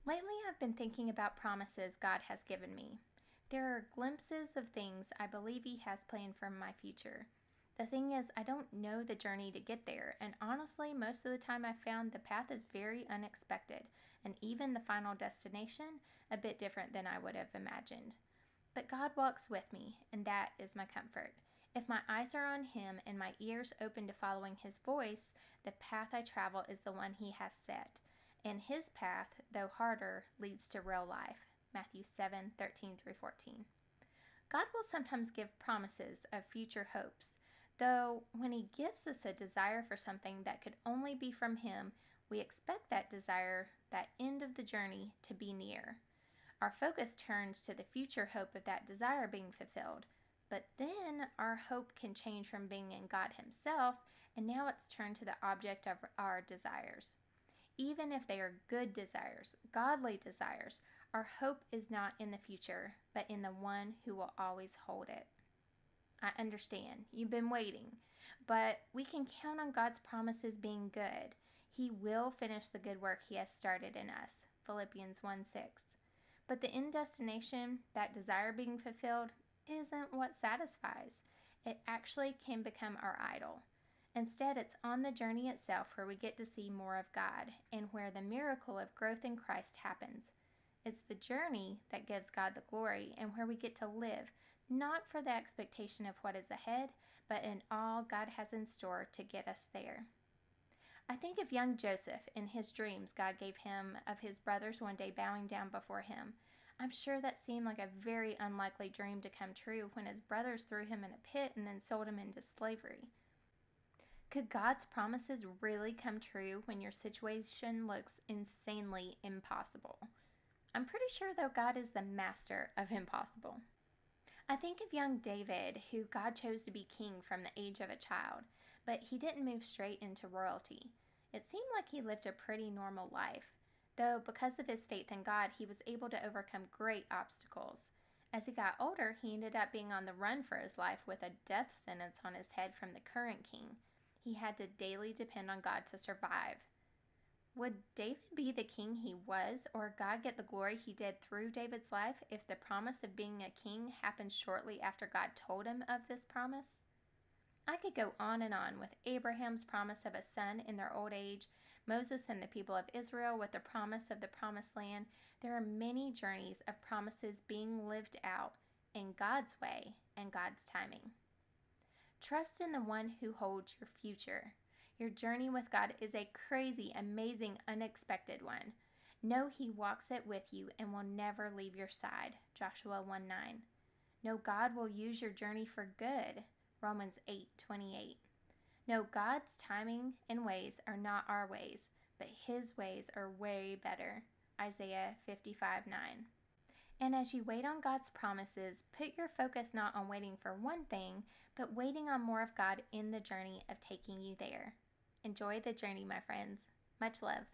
Lately, I've been thinking about promises God has given me. There are glimpses of things I believe He has planned for my future. The thing is, I don't know the journey to get there, and honestly, most of the time I've found the path is very unexpected, and even the final destination a bit different than I would have imagined. But God walks with me, and that is my comfort. If my eyes are on Him and my ears open to following His voice, the path I travel is the one He has set. And His path, though harder, leads to real life. Matthew 7:13 through 14. God will sometimes give promises of future hopes, though when He gives us a desire for something that could only be from Him, we expect that desire, that end of the journey, to be near. Our focus turns to the future hope of that desire being fulfilled. But then our hope can change from being in God Himself, and now it's turned to the object of our desires. Even if they are good desires, godly desires, our hope is not in the future, but in the one who will always hold it. I understand. You've been waiting. But we can count on God's promises being good. He will finish the good work He has started in us. Philippians 1:6. But the end destination, that desire being fulfilled, isn't what satisfies. It actually can become our idol. Instead, it's on the journey itself where we get to see more of God and where the miracle of growth in Christ happens. It's the journey that gives God the glory and where we get to live, not for the expectation of what is ahead, but in all God has in store to get us there. I think of young Joseph and his dreams God gave him of his brothers one day bowing down before him. I'm sure that seemed like a very unlikely dream to come true when his brothers threw him in a pit and then sold him into slavery. Could God's promises really come true when your situation looks insanely impossible? I'm pretty sure, though, God is the master of impossible. I think of young David, who God chose to be king from the age of a child, but he didn't move straight into royalty. It seemed like he lived a pretty normal life, though because of his faith in God, he was able to overcome great obstacles. As he got older, he ended up being on the run for his life with a death sentence on his head from the current king. He had to daily depend on God to survive. Would David be the king he was, or God get the glory He did through David's life if the promise of being a king happened shortly after God told him of this promise? I could go on and on with Abraham's promise of a son in their old age, Moses and the people of Israel with the promise of the promised land. There are many journeys of promises being lived out in God's way and God's timing. Trust in the one who holds your future. Your journey with God is a crazy, amazing, unexpected one. Know He walks it with you and will never leave your side. Joshua 1:9. Know God will use your journey for good. Romans 8:28. Know God's timing and ways are not our ways, but His ways are way better. Isaiah 55:9. And as you wait on God's promises, put your focus not on waiting for one thing, but waiting on more of God in the journey of taking you there. Enjoy the journey, my friends. Much love.